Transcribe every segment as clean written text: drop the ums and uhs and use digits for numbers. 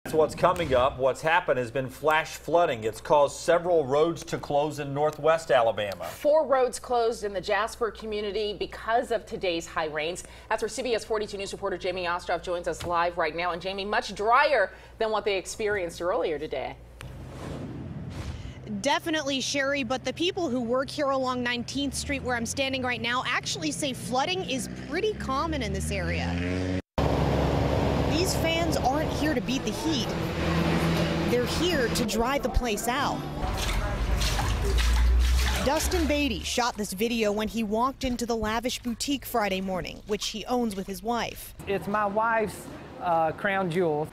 That's what's coming up. What's happened has been flash flooding. It's caused several roads to close in northwest Alabama. 4 roads closed in the Jasper community because of today's high rains. That's where CBS 42 News reporter Jamie Ostroff joins us live right now. And Jamie, much drier than what they experienced earlier today. Definitely, Sherry, but the people who work here along 19th Street where I'm standing right now actually say flooding is pretty common in this area. These fans aren't here to beat the heat. They're here to dry the place out. Dustin Beatty shot this video when he walked into the lavish boutique Friday morning, which he owns with his wife. It's my wife's crown jewel.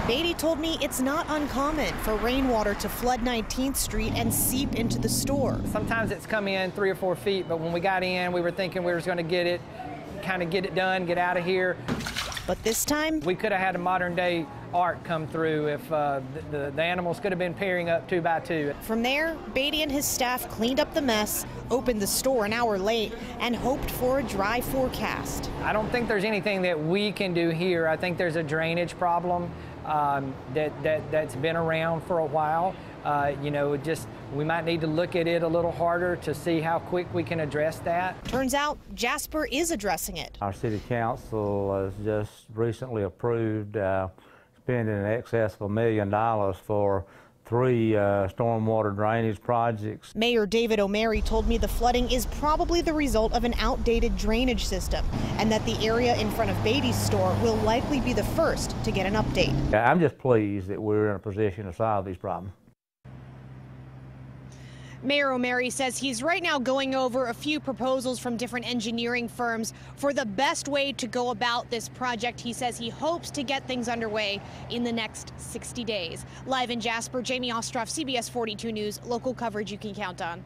Beatty told me it's not uncommon for rainwater to flood 19th Street and seep into the store. Sometimes it's come in 3 or 4 feet, but when we got in, we were thinking we were going to get it done, get out of here. But this time, we could have had a modern day art come through if the animals could have been pairing up 2 by 2. From there, Beatty and his staff cleaned up the mess, opened the store an hour late, and hoped for a dry forecast. I don't think there's anything that we can do here. I think there's a drainage problem that's been around for a while. We might need to look at it a little harder to see how quick we can address that. Turns out Jasper is addressing it. Our city council has just recently approved spending in excess of $1 million for 3 stormwater drainage projects. Mayor David O'Meary told me the flooding is probably the result of an outdated drainage system and that the area in front of Beatty's store will likely be the first to get an update. I'm just pleased that we're in a position to solve these problems. Mayor O'Meary says he's right now going over a few proposals from different engineering firms for the best way to go about this project. He says he hopes to get things underway in the next 60 days. Live in Jasper, Jamie Ostroff, CBS 42 News, local coverage you can count on.